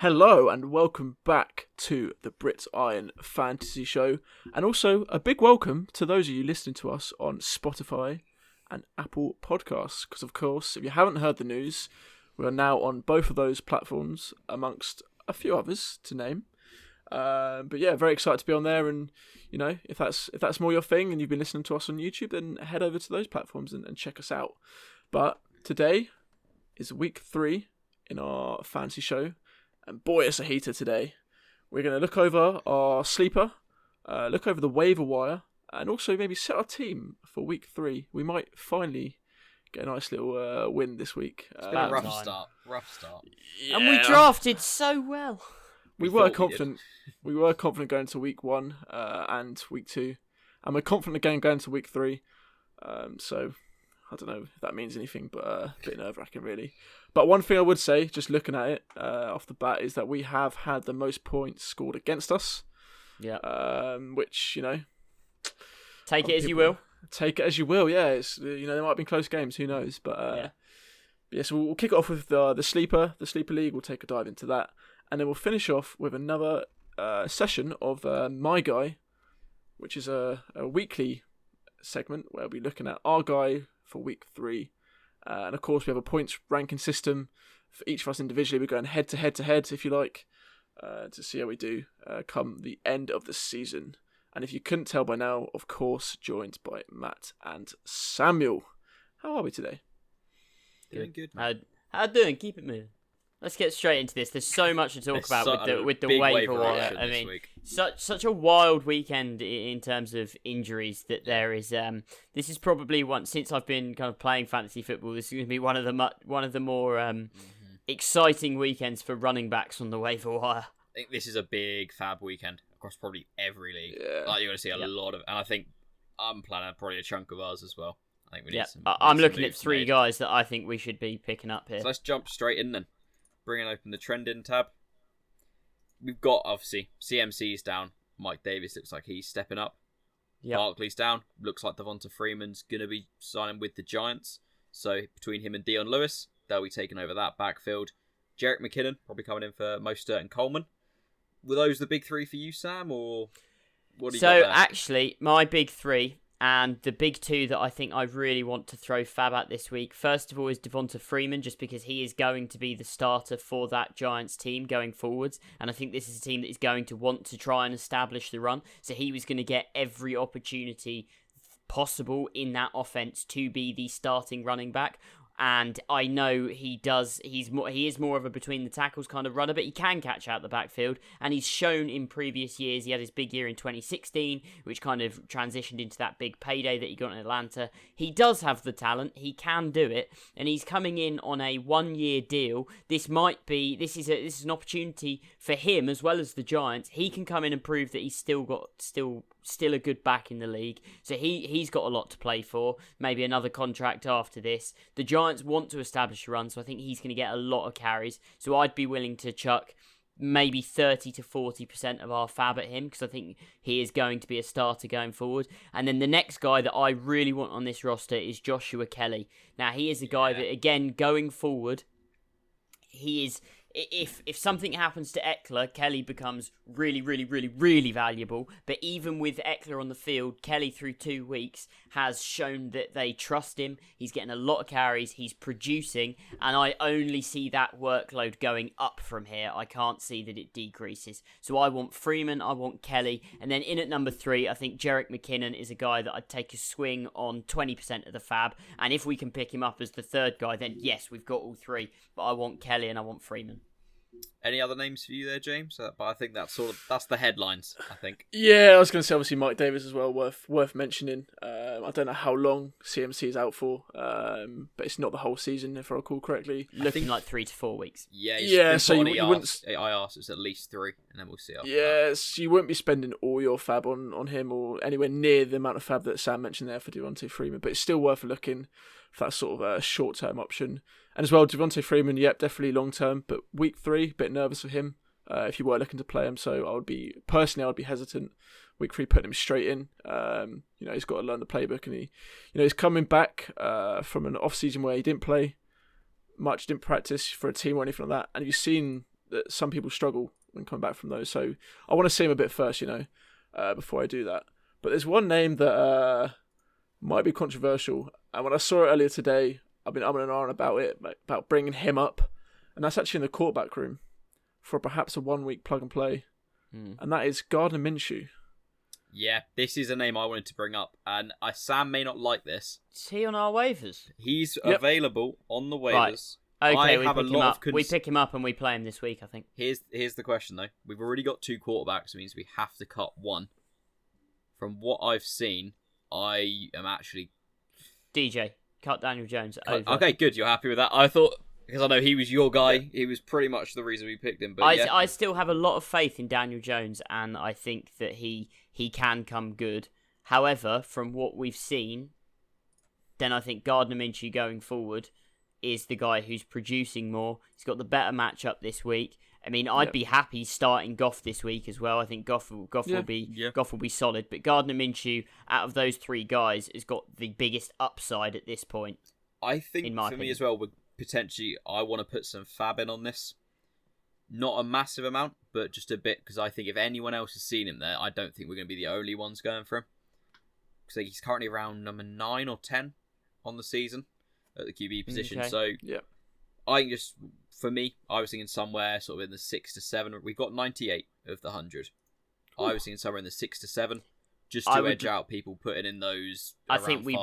Hello and welcome back to the Brit Iron Fantasy Show, and also a big welcome to those of you listening to us on Spotify and Apple Podcasts, because of course, if you haven't heard the news, we are now on both of those platforms amongst a few others to name. But yeah, very excited to be on there, and you know, if that's more your thing and you've been listening to us on YouTube, then head over to those platforms and check us out. But today is week 3 in our fantasy show. And boy, it's a heater today. We're going to look over our sleeper, look over the waiver wire, and also maybe set our team for week 3. We might finally get a nice little win this week. It's been a rough start. Yeah. And we drafted so well. We were confident. We were confident going to week 1 and week 2. And we're confident again going to week 3. So I don't know if that means anything, but a bit nerve-wracking really. But one thing I would say, just looking at it off the bat, is that we have had the most points scored against us. Yeah. Which, you know, Take it as you will. Take it as you will. Yeah. It's, you know, there might have been close games. Who knows? But yeah. So we'll kick it off with the sleeper league. We'll take a dive into that, and then we'll finish off with another session of my guy, which is a weekly segment where we'll be looking at our guy for week 3. And of course, we have a points ranking system for each of us individually. We're going head to head, if you like, to see how we do come the end of the season. And if you couldn't tell by now, of course, joined by Matt and Samuel. How are we today? Doing good. How doing? Keep it moving. Let's get straight into this. There's so much to talk about with the waiver wire. I mean, such a wild weekend in terms of injuries that there is. This is probably one, since I've been kind of playing fantasy football, this is going to be one of the more exciting weekends for running backs on the waiver wire. I think this is a big fab weekend across probably every league. Yeah. Like, you're going to see a lot of, and I think I'm planning probably a chunk of ours as well. I think we need some. I'm looking at 3 guys that I think we should be picking up here. So let's jump straight in then. Bringing open the trending tab. We've got, obviously, CMC's down. Mike Davis looks like he's stepping up. Yep. Barkley's down. Looks like Devonta Freeman's going to be signing with the Giants. So between him and Dion Lewis, they'll be taking over that backfield. Jerick McKinnon probably coming in for Mostert and Coleman. Were those the big 3 for you, Sam, or what do you got there? So actually, my big 3... and the big 2 that I think I really want to throw fab at this week, first of all, is Devonta Freeman, just because he is going to be the starter for that Giants team going forwards. And I think this is a team that is going to want to try and establish the run. So he was going to get every opportunity possible in that offense to be the starting running back. And I know he is more of a between the tackles kind of runner, but he can catch out the backfield. And he's shown in previous years, he had his big year in 2016, which kind of transitioned into that big payday that he got in Atlanta. He does have the talent, he can do it, and he's coming in on a 1-year deal. This is an opportunity for him as well as the Giants. He can come in and prove that he's still a good back in the league. So he's got a lot to play for. Maybe another contract after this. The Giants want to establish a run, so I think he's going to get a lot of carries. So I'd be willing to chuck maybe 30 to 40% of our fab at him, because I think he is going to be a starter going forward. And then the next guy that I really want on this roster is Joshua Kelly. Now, he is a guy that, again, going forward, he is... If something happens to Eckler, Kelly becomes really, really, really, really valuable. But even with Eckler on the field, Kelly through 2 weeks has shown that they trust him. He's getting a lot of carries. He's producing. And I only see that workload going up from here. I can't see that it decreases. So I want Freeman. I want Kelly. And then in at number 3, I think Jerick McKinnon is a guy that I'd take a swing on 20% of the fab. And if we can pick him up as the 3rd guy, then yes, we've got all 3. But I want Kelly and I want Freeman. Any other names for you there, James? But I think that's the headlines, I think. Yeah, I was going to say obviously Mike Davis as well, worth mentioning. I don't know how long CMC is out for, but it's not the whole season, if I recall correctly. Looking like 3 to 4 weeks. Yeah, so you wouldn't... I asked, it's at least 3, and then we'll see after Yes, you wouldn't be spending all your fab on him, or anywhere near the amount of fab that Sam mentioned there for Devonta Freeman, but it's still worth looking for that sort of a short-term option. And as well, Devonta Freeman, yep, definitely long-term, but week 3, a bit nervous for him if you were looking to play him. So I would be hesitant week 3 putting him straight in. He's got to learn the playbook, and he's coming back from an off-season where he didn't play much, didn't practice for a team or anything like that. And you've seen that some people struggle when coming back from those. So I want to see him a bit first, before I do that. But there's one name that might be controversial, and when I saw it earlier today, I've been umming and ahhing about it, about bringing him up, and that's actually in the quarterback room for perhaps a 1 week plug and play, and that is Gardner Minshew. Yeah, this is a name I wanted to bring up, and Sam may not like this. Is he on our waivers? He's available on the waivers. Right. Okay, we pick him up and we play him this week, I think. Here's the question, though. We've already got 2 quarterbacks, it means we have to cut one. From what I've seen, I am actually... DJ, cut Daniel Jones over. Okay, good. You're happy with that? I thought, because I know he was your guy, he was pretty much the reason we picked him. But I still have a lot of faith in Daniel Jones, and I think that he can come good. However, from what we've seen, then I think Gardner Minshew going forward is the guy who's producing more. He's got the better matchup this week. I mean, I'd be happy starting Goff this week as well. I think Goff will be solid. But Gardner Minshew, out of those 3 guys, has got the biggest upside at this point. I think for me as well, I want to put some fab in on this. Not a massive amount, but just a bit, because I think if anyone else has seen him there, I don't think we're going to be the only ones going for him. Because he's currently around number 9 or 10 on the season at the QB position. Okay. So I think just, for me, I was thinking somewhere sort of in the 6 to 7. We've got 98 of the 100. Ooh. I was thinking somewhere in the 6 to 7, just to edge out people putting in those. I think we'd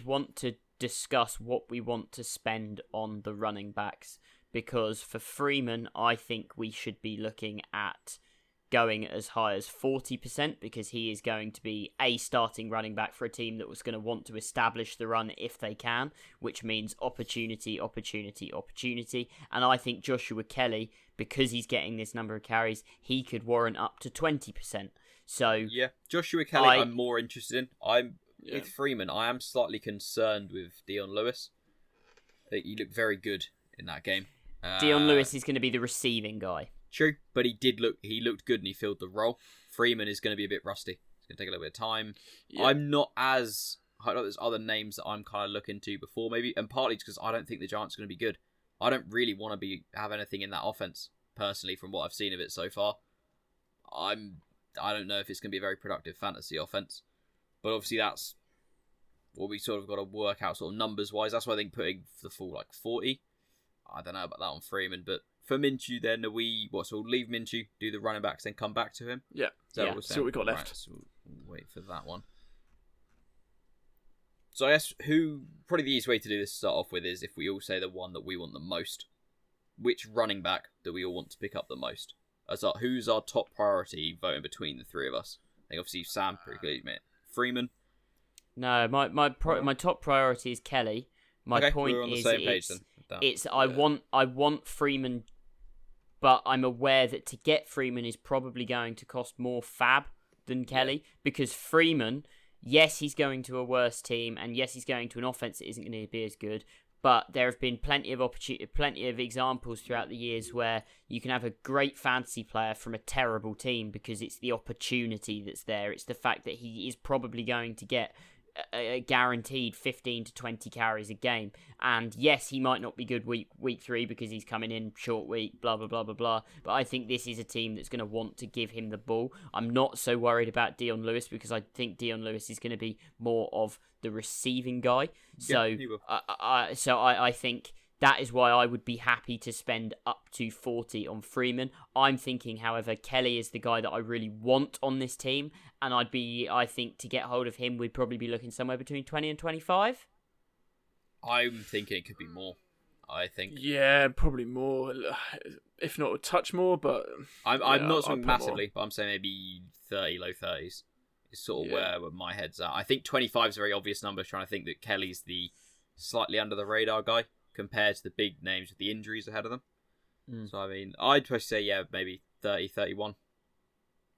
want to discuss what we want to spend on the running backs, because for Freeman, I think we should be looking at going as high as 40%, because he is going to be a starting running back for a team that was going to want to establish the run if they can, which means opportunity. And I think Joshua Kelly, because he's getting this number of carries, he could warrant up to 20%. So yeah, Joshua Kelly I'm more interested in. With Freeman, I am slightly concerned with Dion Lewis. He looked very good in that game. Dion Lewis is going to be the receiving guy. True, but he looked good and he filled the role. Freeman is going to be a bit rusty. It's going to take a little bit of time. Yeah. I'm not as... I know there's other names that I'm kind of looking to before maybe, and partly because I don't think the Giants are going to be good. I don't really want to have anything in that offense, personally, from what I've seen of it so far. I don't know if it's going to be a very productive fantasy offense, but obviously that's what we sort of got to work out sort of numbers-wise. That's why I think putting the full 40. I don't know about that on Freeman, but for Minshew, then we'll leave Minshew, do the running backs, then come back to him. Yeah. See what we got left. Right, so we'll wait for that one. So I guess probably the easiest way to do this to start off with is if we all say the one that we want the most. Which running back do we all want to pick up the most? Who's our top priority voting between the 3 of us? I think obviously Sam pretty clearly, mate. Freeman. No, my top priority is Kelly. My point we're on the is same page, then. I want Freeman, but I'm aware that to get Freeman is probably going to cost more fab than Kelly, because Freeman, yes, he's going to a worse team, and yes, he's going to an offense that isn't going to be as good. But there have been plenty of examples throughout the years where you can have a great fantasy player from a terrible team because it's the opportunity that's there. It's the fact that he is probably going to get a guaranteed 15 to 20 carries a game. And yes, he might not be good week 3 because he's coming in short week, blah, blah, blah, blah, blah. But I think this is a team that's going to want to give him the ball. I'm not so worried about Dion Lewis because I think Dion Lewis is going to be more of the receiving guy. So, I think that is why I would be happy to spend up to 40 on Freeman. I'm thinking, however, Kelly is the guy that I really want on this team, and I think to get hold of him, we'd probably be looking somewhere between 20 and 25. I'm thinking it could be more. I think. Yeah, probably more, if not a touch more. But I'm not saying massively, but I'm saying maybe 30, low 30s is sort of where my head's at. I think 25 is a very obvious number. Trying to think that Kelly's the slightly under the radar guy compared to the big names with the injuries ahead of them. So, I mean, I'd probably say, maybe 30, 31.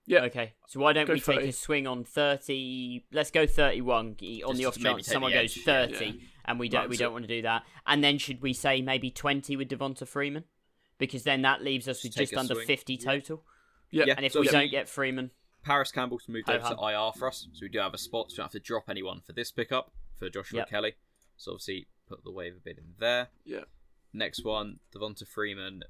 Yeah. Okay. So why don't we take a swing on 30? Let's go 31 on the off chance someone goes 30 and we don't want to do that. And then should we say maybe 20 with Devonta Freeman? Because then that leaves us with just under 50 total. Yeah. And if we don't get Freeman... Paris Campbell's moved over to IR for us, so we do have a spot, so we don't have to drop anyone for this pickup for Joshua Kelly. So obviously put the waiver bid in there. Yeah. Next one, Devonta Freeman.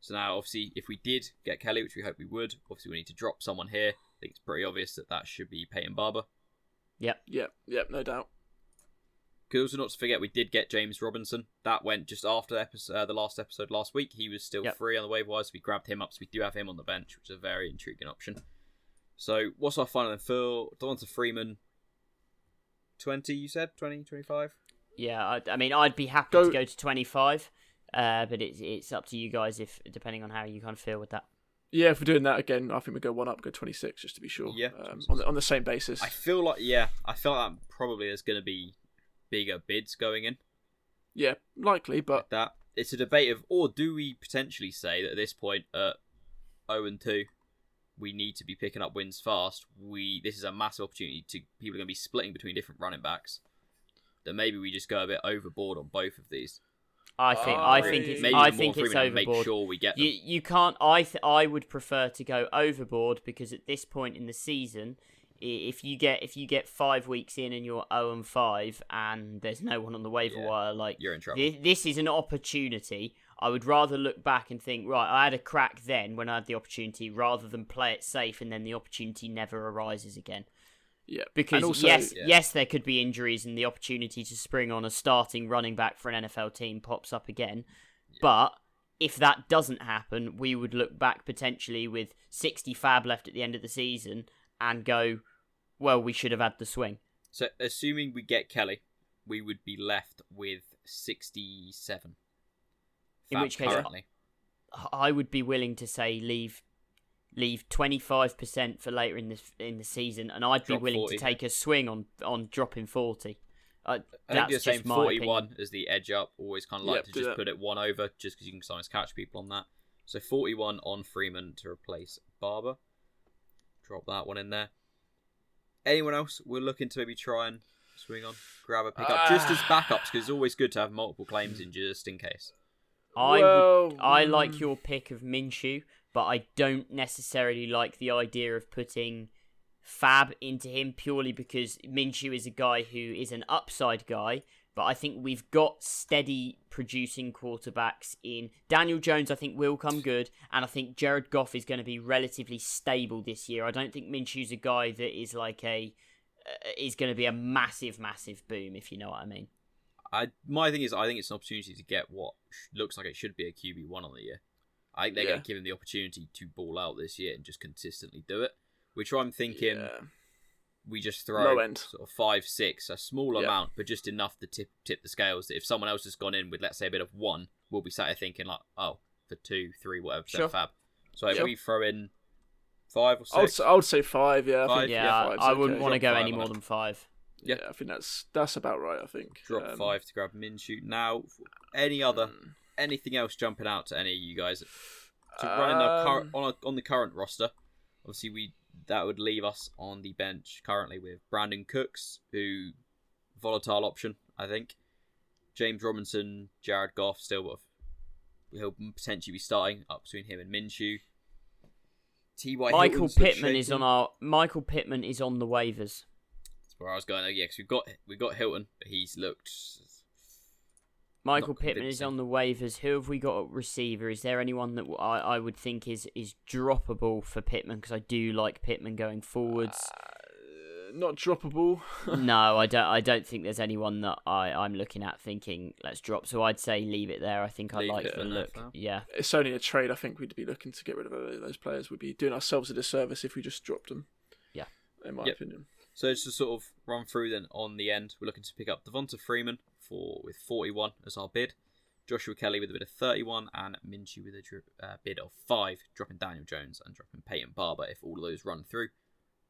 So now, obviously, if we did get Kelly, which we hope we would, obviously we need to drop someone here. I think it's pretty obvious that should be Peyton Barber. Yep, no doubt. Could also not to forget, we did get James Robinson. That went just after the last episode last week. He was still free on the waiver wire, so we grabbed him up. So we do have him on the bench, which is a very intriguing option. So what's our final then? Phil, Devonta Freeman, 20, you said? 20, 25? Yeah, I mean, I'd be happy to go to 25, but it's up to you guys if depending on how you kind of feel with that. Yeah, if we're doing that again, I think we go one up, go 26, just to be sure. Yeah, on the same basis. I feel like that probably is going to be bigger bids going in. Yeah, likely, but that it's a debate of, or do we potentially say that at this point at 0-2, we need to be picking up wins fast. This is a massive opportunity to people are going to be splitting between different running backs. That maybe we just go a bit overboard on both of these. I think it's overboard. Make sure we get them. You can't. I would prefer to go overboard because at this point in the season, if you get 5 weeks in and you're 0-5 and there's no one on the waiver wire, like you're in trouble. This is an opportunity. I would rather look back and think, right, I had a crack then when I had the opportunity, rather than play it safe and then the opportunity never arises again. Yeah, because also, yes, there could be injuries and the opportunity to spring on a starting running back for an NFL team pops up again. Yeah. But if that doesn't happen, we would look back potentially with 60 fab left at the end of the season and go, well, we should have had the swing. So assuming we get Kelly, we would be left with 67. In which case, currently, I would be willing to say leave 25% for later in the season, and I'd be willing 40. To take a swing on dropping 40. I think you're saying 41 as the edge up. Always kind of like to just put it one over, just because you can sometimes catch people on that. So 41 on Freeman to replace Barber. Drop that one in there. Anyone else we're looking to maybe try and swing on, grab a pickup, just as backups, because it's always good to have multiple claims in just in case. I like your pick of Minshew, but I don't necessarily like the idea of putting Fab into him purely because Minshew is a guy who is an upside guy, but I think we've got steady producing quarterbacks in Daniel Jones. I think will come good, and I think Jared Goff is going to be relatively stable this year. I don't think Minshew's a guy that is like is going to be a massive boom, if you know what I mean. My thing is, I think it's an opportunity to get what looks like it should be a QB1 on the year. I think they're going to give him the opportunity to ball out this year and just consistently do it. Which I'm thinking we just throw sort of 5-6, a small amount, but just enough to tip the scales that if someone else has gone in with, let's say, a bit of 1, we'll be sat here thinking like, oh, for 2, 3, whatever, fab. So if we throw in 5 or 6, I would say 5. Yeah, 5, I wouldn't want to go any more than 5. Yeah, I think that's about right. I think drop 5 to grab Minshew. Now, anything else jumping out to any of you guys to run in on the current roster? Obviously, that would leave us on the bench currently with Brandon Cooks, who volatile option, I think. James Robinson, Jared Goff, still he'll potentially be starting up between him and Minshew. Michael Pittman is on the waivers. Where I was going, because we've got Hilton, but he's looked. Michael Pittman is on the waivers. Who have we got at receiver? Is there anyone that I would think is droppable for Pittman? Because I do like Pittman going forwards. Not droppable. No, I don't think there's anyone that I'm looking at thinking let's drop. So I'd say leave it there. I think I like the look. Yeah, it's only a trade. I think we'd be looking to get rid of those players. We'd be doing ourselves a disservice if we just dropped them. Yeah, in my opinion. So just to sort of run through then on the end, we're looking to pick up Devonta Freeman with 41 as our bid, Joshua Kelly with a bid of 31, and Minshew with a bid of 5, dropping Daniel Jones and dropping Peyton Barber if all of those run through.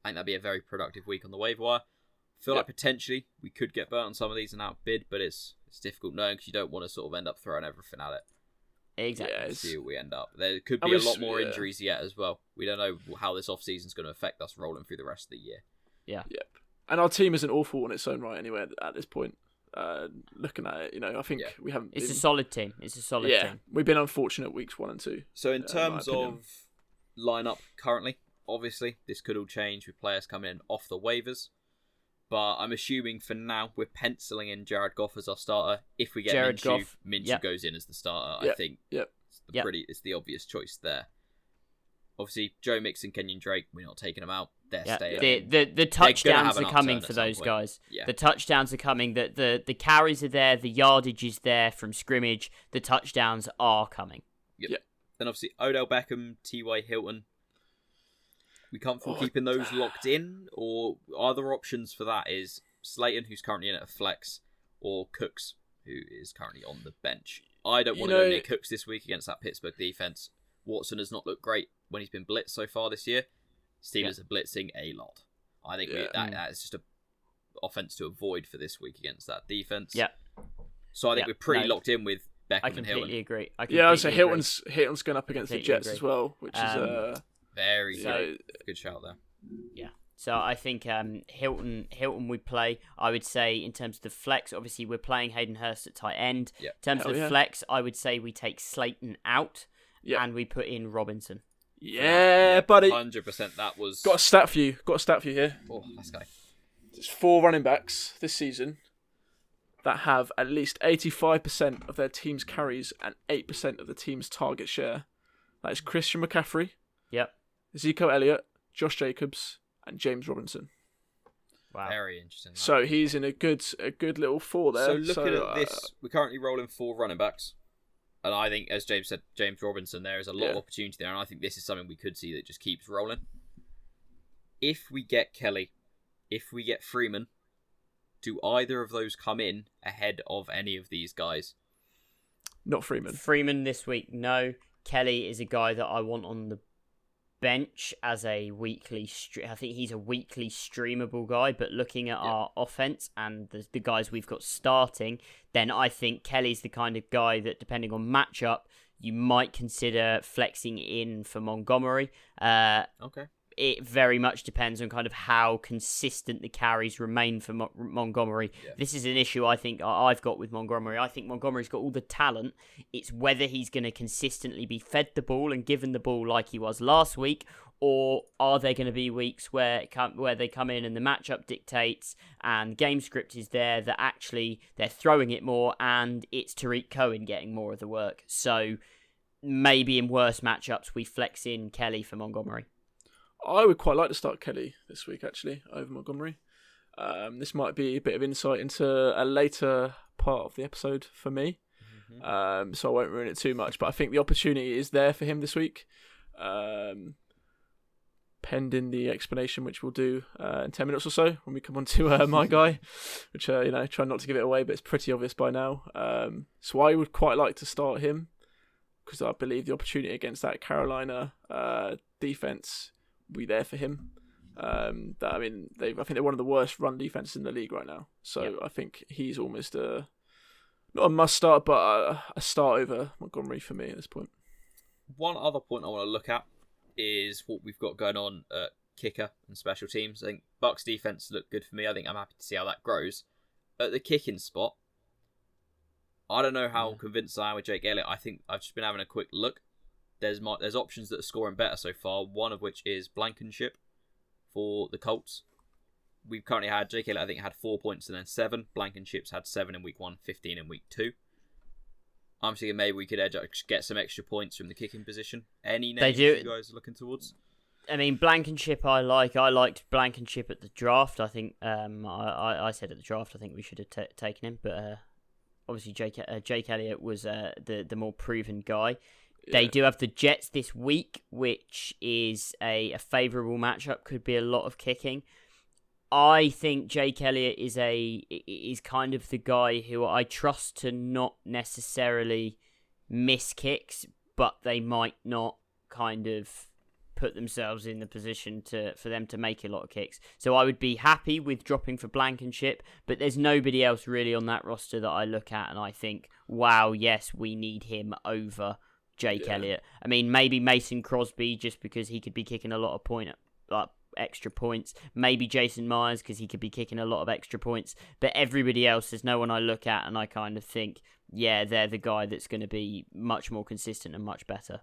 I think that'd be a very productive week on the waiver wire. I feel like potentially we could get burnt on some of these and outbid, but it's difficult knowing because you don't want to sort of end up throwing everything at it. Exactly. Yeah, see where we end up. There could be a lot more injuries yet as well. We don't know how this off-season's going to affect us rolling through the rest of the year. Yeah. Yep. And our team isn't awful on its own right anyway at this point. Looking at it, I think we haven't. It's a solid team. Team. We've been unfortunate weeks 1 and 2. So in terms of lineup currently, obviously this could all change with players coming in off the waivers. But I'm assuming for now we're penciling in Jared Goff as our starter. If we get Minshew goes in as the starter. I think It's the obvious choice there. Obviously, Joe Mixon, Kenyon Drake, we're not taking them out. They're staying. The touchdowns are coming for those point. guys. Yeah. The touchdowns are coming. The carries are there. The yardage is there from scrimmage. The touchdowns are coming. Yep. Then obviously Odell Beckham, T.Y. Hilton. We comfortable keeping those locked in, or other options for that is Slayton, who's currently in at a flex, or Cooks, who is currently on the bench. I don't want to go near Cooks this week against that Pittsburgh defense. Watson has not looked great when he's been blitzed so far this year. Steelers are blitzing a lot. I think that is just an offense to avoid for this week against that defense. Yeah. So I think we're pretty locked in with Beckham and Hilton. I completely agree. So Hilton's going up against the Jets as well, which is very good shout there. Yeah. So I think Hilton would play. I would say in terms of the flex, obviously we're playing Hayden Hurst at tight end. Yep. In terms of the flex, I would say we take Slayton out and we put in Robinson. Yeah, buddy. 100%. That was... Got a stat for you here. Oh, let's go. There's 4 running backs this season that have at least 85% of their team's carries and 8% of the team's target share. That is Christian McCaffrey, Ezekiel Elliott, Josh Jacobs, and James Robinson. Wow. Very interesting. So he's in a good little 4 there. So looking at this, we're currently rolling 4 running backs. And I think, as James said, James Robinson, there is a lot of opportunity there. And I think this is something we could see that just keeps rolling. If we get Kelly, if we get Freeman, do either of those come in ahead of any of these guys? Not Freeman. Freeman this week, no. Kelly is a guy that I want on the bench as a weekly... I think he's a weekly streamable guy, but looking at our offense and the guys we've got starting, then I think Kelly's the kind of guy that, depending on matchup, you might consider flexing in for Montgomery. Okay. It very much depends on kind of how consistent the carries remain for Montgomery. Yeah. This is an issue I think I've got with Montgomery. I think Montgomery's got all the talent. It's whether he's going to consistently be fed the ball and given the ball like he was last week, or are there going to be weeks where they come in and the matchup dictates and game script is there that actually they're throwing it more and it's Tariq Cohen getting more of the work. So maybe in worse matchups we flex in Kelly for Montgomery. I would quite like to start Kelly this week, actually, over Montgomery. This might be a bit of insight into a later part of the episode for me, so I won't ruin it too much. But I think the opportunity is there for him this week, pending the explanation, which we'll do in 10 minutes or so when we come on to my guy, which, try not to give it away, but it's pretty obvious by now. So I would quite like to start him because I believe the opportunity against that Carolina defense be there for him. I think they're one of the worst run defenses in the league right now. So I think he's almost not a must start, but a start over Montgomery for me at this point. One other point I want to look at is what we've got going on at kicker and special teams. I think Bucks defense looked good for me. I think I'm happy to see how that grows. At the kicking spot, I don't know how convinced I am with Jake Elliott. I think I've just been having a quick look. There's options that are scoring better so far, one of which is Blankenship for the Colts. We've currently had Jake Elliott, I think, had 4 points and then 7. Blankenship's had 7 in week 1, 15 in week 2. I'm thinking maybe we could get some extra points from the kicking position. Any names you guys are looking towards? I mean, Blankenship I like. I liked Blankenship at the draft. I think I said at the draft I think we should have taken him, but obviously Jake Elliott was the more proven guy. They do have the Jets this week, which is a favourable matchup. Could be a lot of kicking. I think Jake Elliott is kind of the guy who I trust to not necessarily miss kicks, but they might not kind of put themselves in the position for them to make a lot of kicks. So I would be happy with dropping for Blankenship, but there's nobody else really on that roster that I look at and I think, wow, yes, we need him over Jake Elliott. I mean, maybe Mason Crosby just because he could be kicking a lot of extra points. Maybe Jason Myers because he could be kicking a lot of extra points. But everybody else, there's no one I look at and I kind of think, yeah, they're the guy that's going to be much more consistent and much better.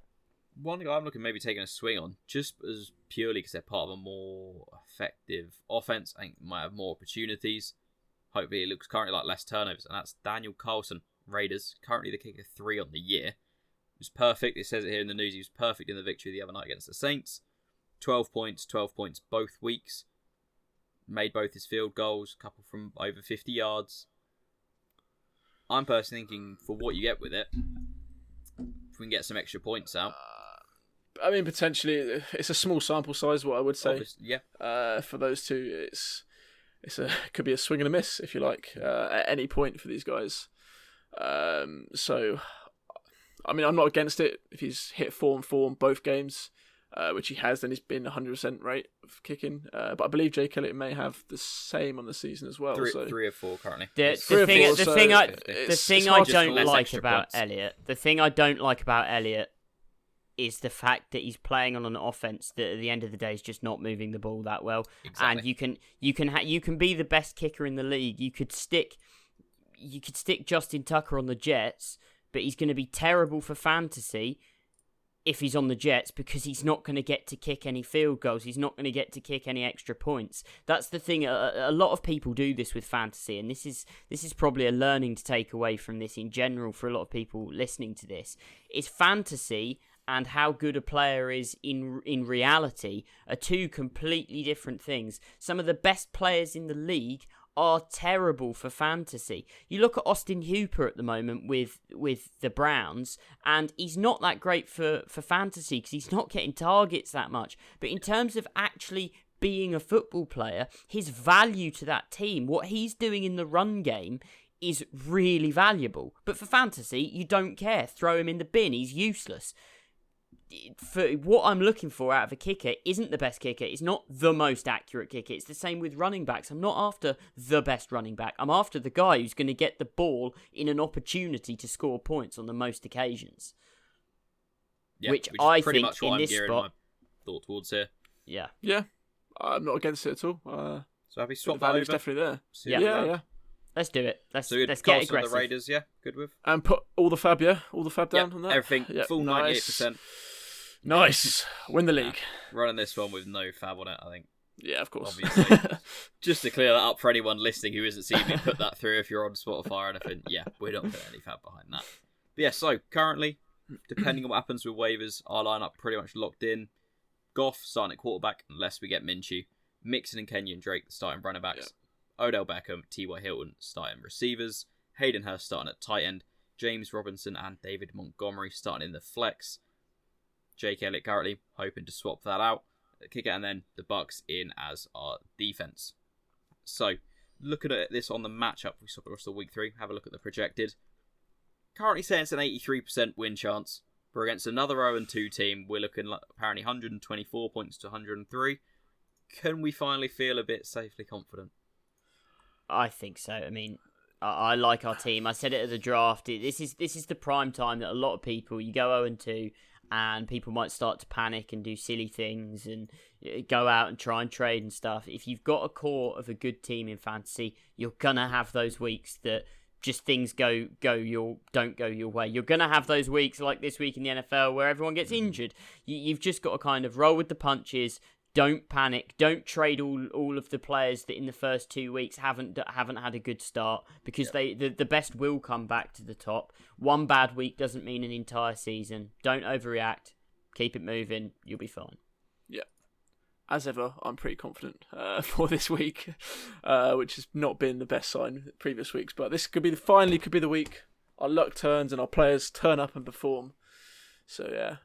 One guy I'm looking maybe taking a swing on, just as purely because they're part of a more effective offense, I think might have more opportunities. Hopefully it looks currently like less turnovers, and that's Daniel Carlson, Raiders, currently the kicker 3 on the year. was perfect. It says it here in the news. He was perfect in the victory the other night against the Saints. 12 points both weeks. Made both his field goals, a couple from over 50 yards. I'm personally thinking, for what you get with it, if we can get some extra points out. I mean, potentially, it's a small sample size, what I would say. Obviously, yeah. For those two, it could be a swing and a miss, if you like, at any point for these guys. So, I mean, I'm not against it. If he's hit 4 and 4 in both games, which he has, then he's been 100% rate of kicking. But I believe Jake Elliott may have the same on the season as well. 3 or 4 currently. The thing I don't like about Elliott is the fact that he's playing on an offense that at the end of the day is just not moving the ball that well. Exactly. And you can be the best kicker in the league. You could stick Justin Tucker on the Jets, but he's going to be terrible for fantasy if he's on the Jets, because he's not going to get to kick any field goals. He's not going to get to kick any extra points. That's the thing. A lot of people do this with fantasy, and this is probably a learning to take away from this in general for a lot of people listening to this. Is fantasy and how good a player is in reality are two completely different things. Some of the best players in the league are terrible for fantasy. You look at Austin Hooper at the moment with the Browns, and he's not that great for fantasy because he's not getting targets that much. But in terms of actually being a football player, his value to that team, what he's doing in the run game, is really valuable. But for fantasy, you don't care. Throw him in the bin. He's useless. For what I'm looking for out of a kicker isn't the best kicker. It's not the most accurate kicker. It's the same with running backs. I'm not after the best running back. I'm after the guy who's going to get the ball in an opportunity to score points on the most occasions. Yeah, which is I pretty think much what in I'm this gearing spot. my thought towards here. Yeah. Yeah, I'm not against it at all. So have we The swapped that value's over? definitely there. See Yeah. what we Yeah, got. yeah. Let's do it. Let's So get Carlson, aggressive. the Raiders, yeah, good with. And put all the fab, down Yep, on that. everything, Yep, full nice. 98%. Nice. Win the league. Running this one with no fab on it, I think. Yeah, of course. Obviously. Just to clear that up for anyone listening who isn't seeing me put that through, if you're on Spotify or anything, yeah, we're not putting any fab behind that. But yeah, so currently, depending on what happens with waivers, our lineup pretty much locked in. Goff starting at quarterback, unless we get Minshew. Mixon and Kenyon Drake, the starting running backs. Odell Beckham, T.Y. Hilton, starting receivers. Hayden Hurst starting at tight end. James Robinson and David Montgomery starting in the flex. Jake Elliott currently hoping to swap that out. Kick it, and then the Bucks in as our defense. So, looking at this on the matchup, we saw across the week 3. Have a look at the projected. Currently saying it's an 83% win chance. We're against another 0-2 team. We're looking like apparently 124 points to 103. Can we finally feel a bit safely confident? I think so. I mean, I like our team. I said it at the draft. This is the prime time that a lot of people, you go 0-2, and people might start to panic and do silly things and go out and try and trade and stuff. If you've got a core of a good team in fantasy, you're gonna have those weeks that just things don't go your way. You're gonna have those weeks like this week in the NFL where everyone gets injured. You've just got to kind of roll with the punches. Don't panic. Don't trade all of the players that in the first 2 weeks haven't had a good start, because the best will come back to the top. One bad week doesn't mean an entire season. Don't overreact. Keep it moving. You'll be fine. Yeah. As ever, I'm pretty confident for this week, which has not been the best sign in previous weeks. But this finally could be the week our luck turns and our players turn up and perform. So yeah,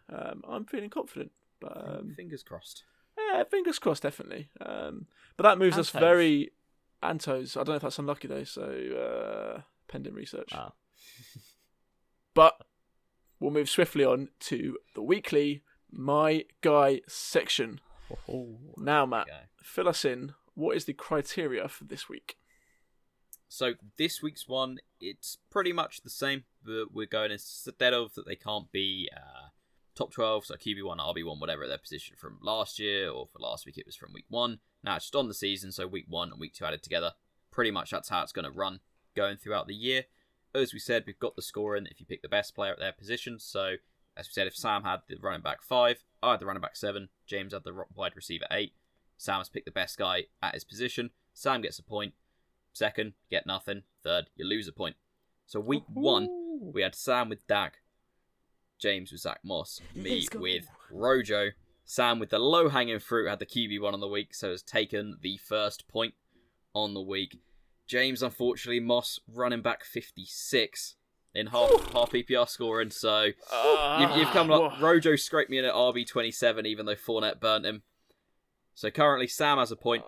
I'm feeling confident. But fingers crossed. Yeah, fingers crossed, definitely. But that moves us very... Antos. I don't know if that's unlucky, though, so pending research. Wow. But we'll move swiftly on to the weekly My Guy section. Now, Matt, fill us in. What is the criteria for this week? So this week's one, it's pretty much the same, but we're going instead of that they can't be... top 12, so QB1, RB1, whatever their position from last year, or for last week it was from week 1. Now it's just on the season, so week 1 and week 2 added together. Pretty much that's how it's going to run going throughout the year. As we said, we've got the scoring if you pick the best player at their position. So, as we said, if Sam had the running back 5, I had the running back 7, James had the wide receiver 8. Sam has picked the best guy at his position. Sam gets a point. Second, get nothing. Third, you lose a point. So week 1, we had Sam with Dak. James with Zach Moss, me with Rojo. Sam with the low-hanging fruit had the QB1 on the week, so has taken the first point on the week. James, unfortunately, Moss running back 56 in half PPR scoring, so you've come up. Rojo scraped me in at RB27, even though Fournette burnt him. So currently, Sam has a point.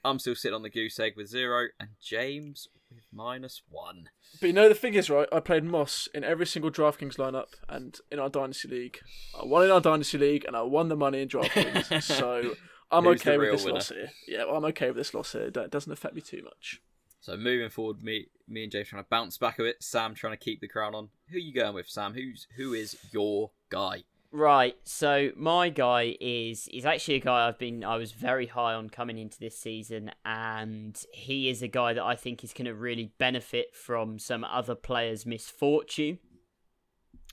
I'm still sitting on the goose egg with 0, and James with -1. But you know, the thing is, right, I played Moss in every single DraftKings lineup and in our Dynasty League. I won in our Dynasty League and I won the money in DraftKings. So I'm okay with this loss here. Yeah, well, I'm okay with this loss here. It doesn't affect me too much. So moving forward, me and James trying to bounce back a bit. Sam trying to keep the crown on. Who are you going with, Sam? Who is your guy? Right, so my guy is actually a guy I was very high on coming into this season, and he is a guy that I think is going to really benefit from some other players' misfortune.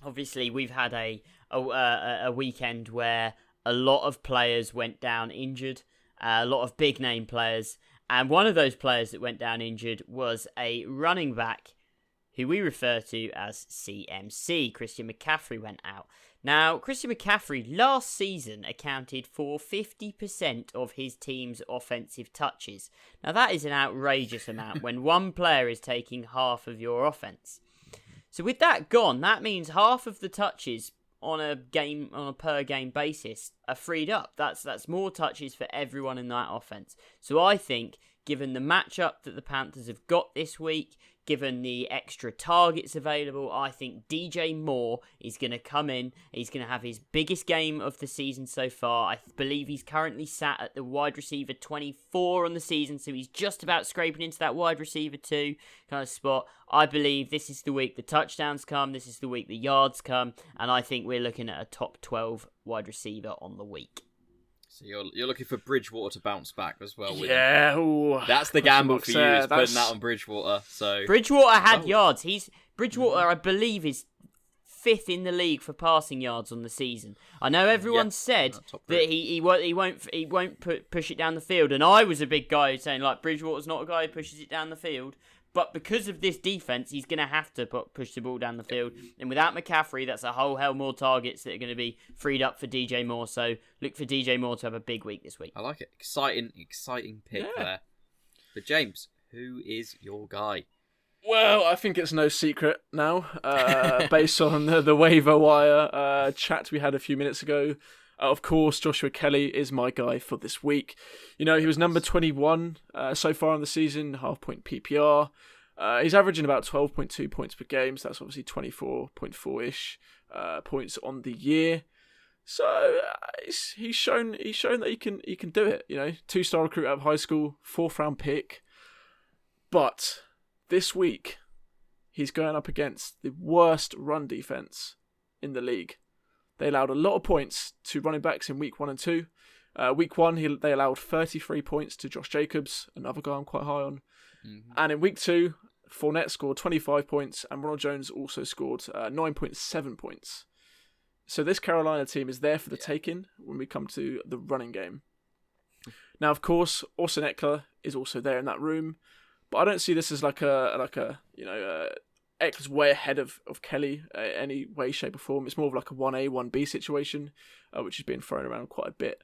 Obviously, we've had a weekend where a lot of players went down injured, a lot of big name players, and one of those players that went down injured was a running back who we refer to as CMC. Christian McCaffrey went out. Now, Christian McCaffrey last season accounted for 50% of his team's offensive touches. Now, that is an outrageous amount when one player is taking half of your offense. So with that gone, that means half of the touches on a per game basis are freed up. That's more touches for everyone in that offense. So I think, given the matchup that the Panthers have got this week, given the extra targets available, I think DJ Moore is going to come in. He's going to have his biggest game of the season so far. I believe he's currently sat at the wide receiver 24 on the season, so he's just about scraping into that wide receiver 2 kind of spot. I believe this is the week the touchdowns come, this is the week the yards come, and I think we're looking at a top 12 wide receiver on the week. So you're looking for Bridgewater to bounce back as well. Yeah, that's the gamble for you, is putting that on Bridgewater. So Bridgewater had yards. Bridgewater, I believe, is 5th in the league for passing yards on the season. I know everyone said that he won't push it down the field, and I was a big guy saying like Bridgewater's not a guy who pushes it down the field. But because of this defense, he's going to have to push the ball down the field. And without McCaffrey, that's a whole hell more targets that are going to be freed up for DJ Moore. So look for DJ Moore to have a big week this week. I like it. Exciting pick there. But James, who is your guy? Well, I think it's no secret now, based on the waiver wire chat we had a few minutes ago. Of course, Joshua Kelly is my guy for this week. You know, he was number 21 so far in the season, half-point PPR. He's averaging about 12.2 points per game, so that's obviously 24.4-ish points on the year. So he's shown that he can do it. You know, 2-star recruit out of high school, 4th-round pick. But this week, he's going up against the worst run defense in the league. They allowed a lot of points to running backs in week 1 and 2. Week 1, they allowed 33 points to Josh Jacobs, another guy I'm quite high on. Mm-hmm. And in week 2, Fournette scored 25 points, and Ronald Jones also scored 9.7 points. So this Carolina team is there for the taking when we come to the running game. Now, of course, Austin Eckler is also there in that room, but I don't see this as like a Eckler's way ahead of Kelly any way, shape or form. It's more of like a 1A, 1B situation, which has been thrown around quite a bit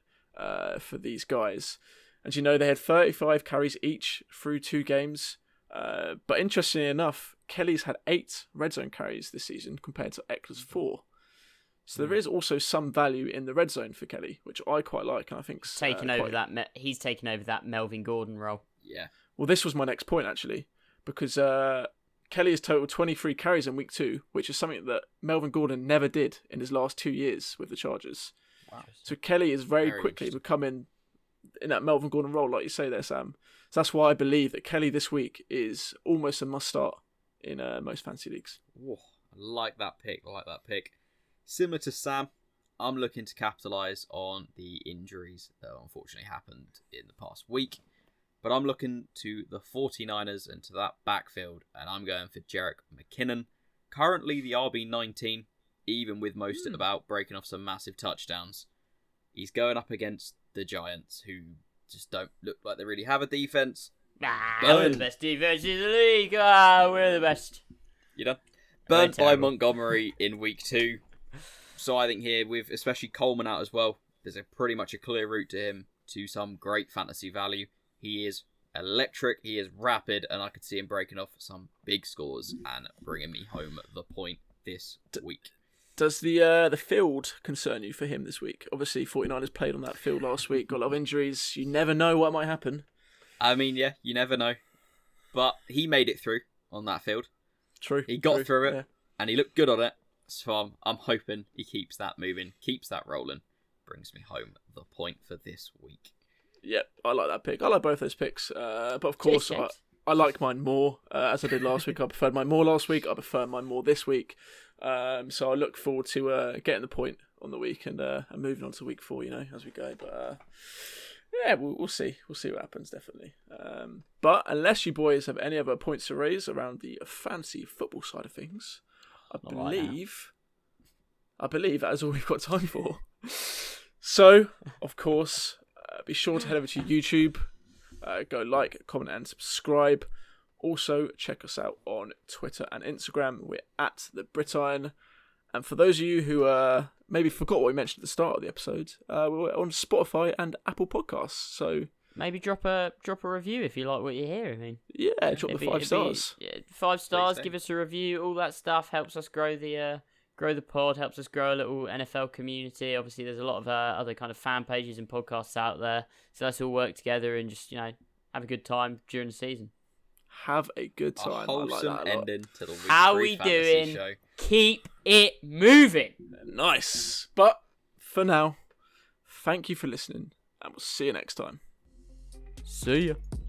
for these guys. And you know, they had 35 carries each through 2 games. But interestingly enough, Kelly's had 8 red zone carries this season compared to Eckler's 4. So there is also some value in the red zone for Kelly, which I quite like, and I think he's taken over that Melvin Gordon role. Yeah. Well, this was my next point actually, because Kelly has totaled 23 carries in week 2, which is something that Melvin Gordon never did in his last 2 years with the Chargers. Wow. So Kelly is very quickly becoming in that Melvin Gordon role, like you say there, Sam. So that's why I believe that Kelly this week is almost a must-start in most fantasy leagues. Whoa, I like that pick. Similar to Sam, I'm looking to capitalise on the injuries that unfortunately happened in the past week. But I'm looking to the 49ers and to that backfield, and I'm going for Jerick McKinnon. Currently the RB19, even with Mostert about breaking off some massive touchdowns. He's going up against the Giants, who just don't look like they really have a defense. We're the best defense in the league. We're the best. You know? Burned by Montgomery in week 2. So I think here, with especially Coleman out as well, there's pretty much a clear route to him to some great fantasy value. He is electric, he is rapid, and I could see him breaking off some big scores and bringing me home the point this week. Does the field concern you for him this week? Obviously, 49ers played on that field last week, got a lot of injuries. You never know what might happen. I mean, yeah, you never know. But he made it through on that field. True. He got through it, yeah. and he looked good on it. So I'm hoping he keeps that moving, keeps that rolling. Brings me home the point for this week. Yep, I like that pick. I like both those picks. But of course, I like mine more, as I did last week. I preferred mine more last week. I prefer mine more this week. So I look forward to getting the point on the week and moving on to week 4, as we go. But yeah, we'll see. We'll see what happens, definitely. But unless you boys have any other points to raise around the fancy football side of things, I believe that is all we've got time for. So, of course, be sure to head over to YouTube, go like, comment and subscribe. Also, check us out on Twitter and Instagram. We're at the Brit Iron. And for those of you who maybe forgot what we mentioned at the start of the episode, we're on Spotify and Apple Podcasts. So maybe drop a review if you like what you hear. I mean, yeah, drop the 5 stars. 5 stars. Give us a review. All that stuff helps us grow the pod. Helps us grow a little NFL community. Obviously, there's a lot of other kind of fan pages and podcasts out there. So let's all work together and just have a good time during the season. Have a good time. A wholesome I like that ending to the week How 3 we fantasy doing? show. Keep it moving. Nice. But for now, thank you for listening, and we'll see you next time. See ya.